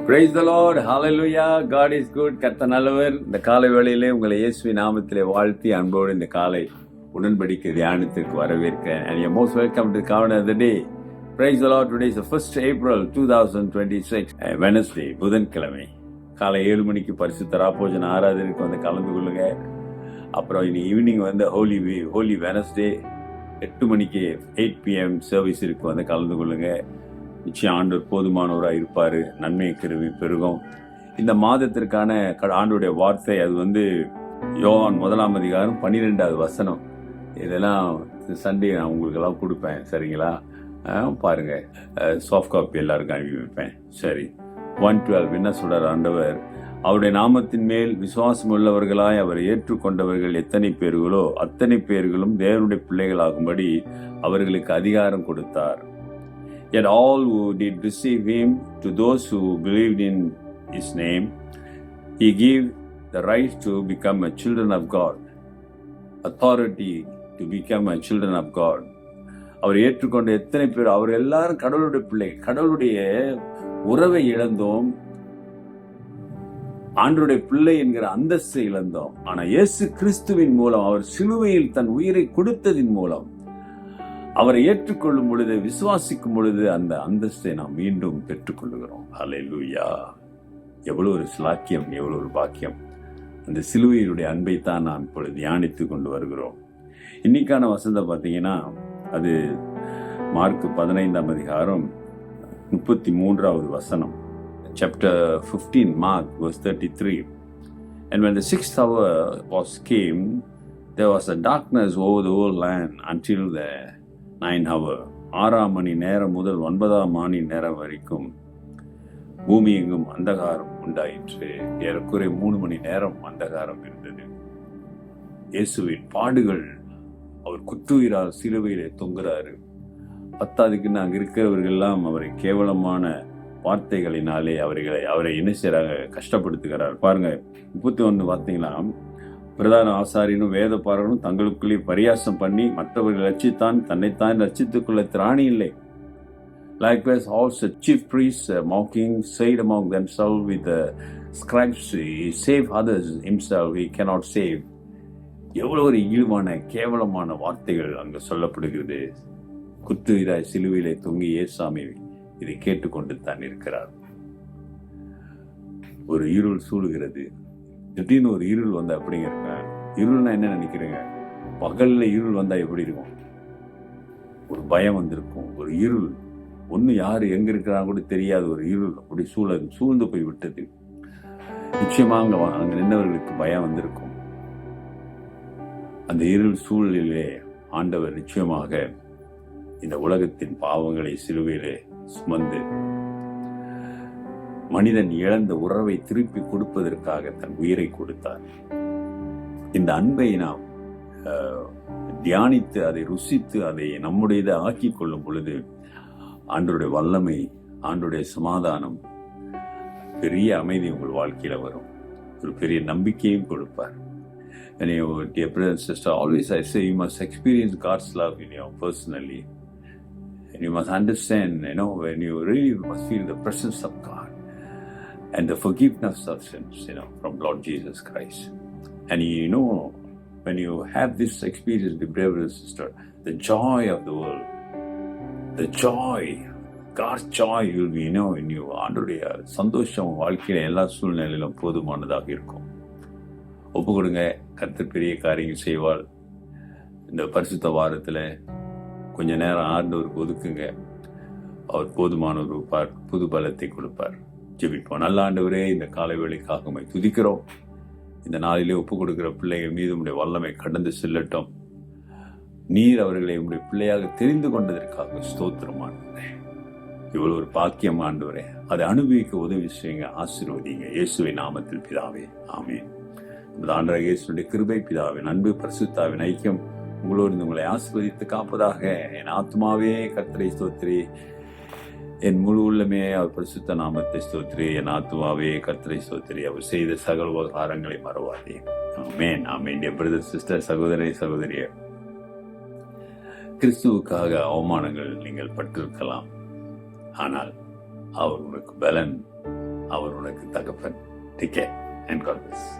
Praise the Lord. Hallelujah. God is good. கர்த்தர் நல்லவர். இந்த காலை வேளையிலே உங்களை இயேசுவின் நாமத்திலே வாழ்த்தி அன்போடு இந்த காலை உடன்படிக்கை தியானத்திற்கு வரவேற்கிறேன். And you're most welcome to Covenant of the Day. Praise the Lord. Today is the 1st April 2026, Wednesday, புதன்கிழமை. காலை 7 மணிக்கு பரிசுத்த ராப்போஜன ஆராதனைக்கு வந்து கலந்து கொள்ளுங்க. அப்புறம் இனி ஈவினிங் வந்து ஹோலி வெனஸ்டே 8 மணிக்கு 8 PM சர்வீஸிற்கு வந்து கலந்து கொள்ளுங்க. நிச்சயம் ஆண்டவர் போதுமானவராக இருப்பார். நன்மை கிருபை பெருகும். இந்த மாதத்திற்கான ஆண்டோடைய வார்த்தை அது வந்து யோவான் 1 அதிகாரம் 12வது வசனம். இதெல்லாம் சண்டே நான் உங்களுக்கெல்லாம் கொடுப்பேன், சரிங்களா? பாருங்க, சாஃப்ட் காப்பி எல்லாருக்கும் அனுப்பி வைப்பேன். சரி, 1:12 என்ன சொல்றார் ஆண்டவர்? அவருடைய நாமத்தின் மேல் விசுவாசம் உள்ளவர்களாய் அவரை ஏற்றுக்கொண்டவர்கள் எத்தனை பேர்களோ அத்தனை பேர்களும் தேவனுடைய பிள்ளைகளாகும்படி அவர்களுக்கு அதிகாரம் கொடுத்தார். Yet all who did receive him, to those who believed in his name, he gave the right to become a children of God. Authority to become a children of God. அவர் ஏற்றுக்கொண்ட எத்தனை பேர், அவர் எல்லாரும் கடவுளுடைய பிள்ளை. கடவுளுடைய உறவை இழந்தோம், ஆண்டவருடைய பிள்ளை என்கிற அந்தஸ்தை இழந்தோம். ஆனா இயேசு கிறிஸ்துவின் மூலம், அவர் சிலுவையில் தன் உயிரை கொடுத்ததின் மூலம், அவரை ஏற்றுக்கொள்ளும் பொழுது, விசுவாசிக்கும் பொழுது அந்த அந்தஸ்தை நாம் மீண்டும் பெற்றுக்கொள்ளுகிறோம். ஹல்லேலூயா! எவ்வளவு ஒரு ஸ்லாக்கியம், எவ்வளவு ஒரு பாக்கியம்! அந்த சிலுவையினுடைய அன்பை தான் நாம் இப்பொழுது தியானித்து கொண்டு வருகிறோம். இன்னைக்கான வசனம் பார்த்தீங்கன்னா, அது மார்க் 15 அதிகாரம் 33வது வசனம். Chapter 15, Mark, verse 33. And when the 6th hour came, there was a darkness over the whole land until the 9th hour. 6 மணி நேரம் முதல் 9 மணி நேரம் வரைக்கும் பூமி எங்கும் அந்தகாரம் உண்டாயிற்று. ஏறக்குறைய 3 மணி நேரம் அந்தகாரம் இருந்தது. இயேசுவின் பாடுகள், அவர் குற்றுயிரால் சிலுவையிலே தொங்குறாரு. பத்தாவதுக்குன்னு அங்க இருக்கிறவர்கள் எல்லாம் அவரை கேவலமான வார்த்தைகளினாலே அவரை என்ன செய்யறாங்க, கஷ்டப்படுத்துகிறார். பாருங்க, 31 பார்த்தீங்களா, பிரதான ஆசாரியனும் வேத பாரகனும் தங்களுக்குள்ளே பரியாசம் பண்ணி மற்றவர்கள் ரட்சித்தான், தன்னைத்தான் ரட்சித்துக் கொள்ள திராணி இல்லை. Likewise also chief priests mocking said among themselves with the scribes, he save others, himself he cannot save. எவ்வளவு ஒரு இழிவான கேவலமான வார்த்தைகள் அங்கு சொல்லப்படுகிறது. குத்துயிராய் சிலுவையிலே தொங்கி இயேசுசாமி இதை கேட்டுக்கொண்டு தான் இருக்கிறார். ஒரு இருள் சூழுகிறது. திடீர்னு ஒரு இருள் வந்தா எப்படிங்க இருக்க? இருள்னா என்ன நினைக்கிறீங்க? பகல்ல இருள் வந்தா எப்படி இருக்கும்? ஒரு பயம் வந்திருக்கும். ஒரு இருள், ஒண்ணு யாரு எங்க இருக்கிறாங்க கூட தெரியாத ஒரு இருள் அப்படி சூழ்ந்து போய் விட்டது. நிச்சயமா அங்க நின்றவர்களுக்கு பயம் வந்திருக்கும். அந்த இருள் சூழலிலே ஆண்டவர் நிச்சயமாக இந்த உலகத்தின் பாவங்களை சிலுவையிலே சுமந்து மனிதன் இழந்த உறவை திருப்பி கொடுப்பதற்காக தன் உயிரை கொடுத்தார். இந்த அன்பை நாம் தியானித்து அதை ருசித்து அதை நம்முடையதை ஆக்கி கொள்ளும் பொழுது ஆண்டவருடைய வல்லமை, ஆண்டவருடைய சமாதானம், பெரிய அமைதி உங்கள் வாழ்க்கையில வரும். ஒரு பெரிய நம்பிக்கையும் கொடுப்பார். And dear brother and sister, always I say you must experience God's love in you personally. And you must understand, when you really must feel the presence of God and the forgiveness of sins, from Lord Jesus Christ. And when you have this experience with brother and sister, the joy of the world, the joy, God's joy will be, in you. ஆண்டவருடைய சந்தோஷம் வாழ்க்கையில எல்லா சூழ்நிலையிலும் போதுமானதாக இருக்கும். ஒப்பு கொடுங்க, கர்த்தர் பெரிய காரியங்கள் செய்வாள். இந்த பரிசுத்த வாரத்துல கொஞ்ச நேரம் ஆண்டவருக்கு ஒதுக்குங்க. அவர் போதுமானவர் இருப்பார், புது பலத்தை கொடுப்பார். ஜெபிப்போம். நல்ல ஆண்டவரே, இந்த காலை வேளைக்காக உம்மை துதிக்கிறோம். இந்த நாளிலே ஒப்பு கொடுக்கிற பிள்ளைகள் மீது உம்முடைய வல்லமை கடந்து செல்லட்டும். நீர் அவர்களை உம்முடைய பிள்ளையாக தெரிந்து கொண்டதற்காக ஸ்தோத்திரம் ஆண்டவரே. இவ்வளவு ஒரு பாக்கியம் ஆண்டவரே, அதை அனுபவிக்க உதவி செய்யுங்க, ஆசீர்வதிங்க. இயேசுவின் நாமத்தில் பிதாவே, ஆமென். ஆண்டவராகிய இயேசுவின் கிருபை, பிதாவின் அன்பு, பரிசுத்தாவின் ஐக்கியம் உங்களோடு உங்களை ஆசீர்வதித்து காப்பதாக. என் ஆத்மாவே கர்த்தரை ஸ்தோத்திரி, என் முழு உள்ளமே அவர் பரிசுத்த நாமத்தை ஸ்தோத்திரி. என் ஆத்மாவே கர்த்தரை ஸ்தோத்திரி, அவர் செய்த சகல உபகாரங்களை மறவாதே. ஆமென், ஆமென். டியர் பிரதர், சிஸ்டர், சகோதரிய, கிறிஸ்துவுக்காக அவமானங்கள் நீங்கள் பட்டிருக்கலாம். ஆனால் அவர் உங்களுக்கு பலன், அவர் உனக்கு தகப்பன். Take care and God plus.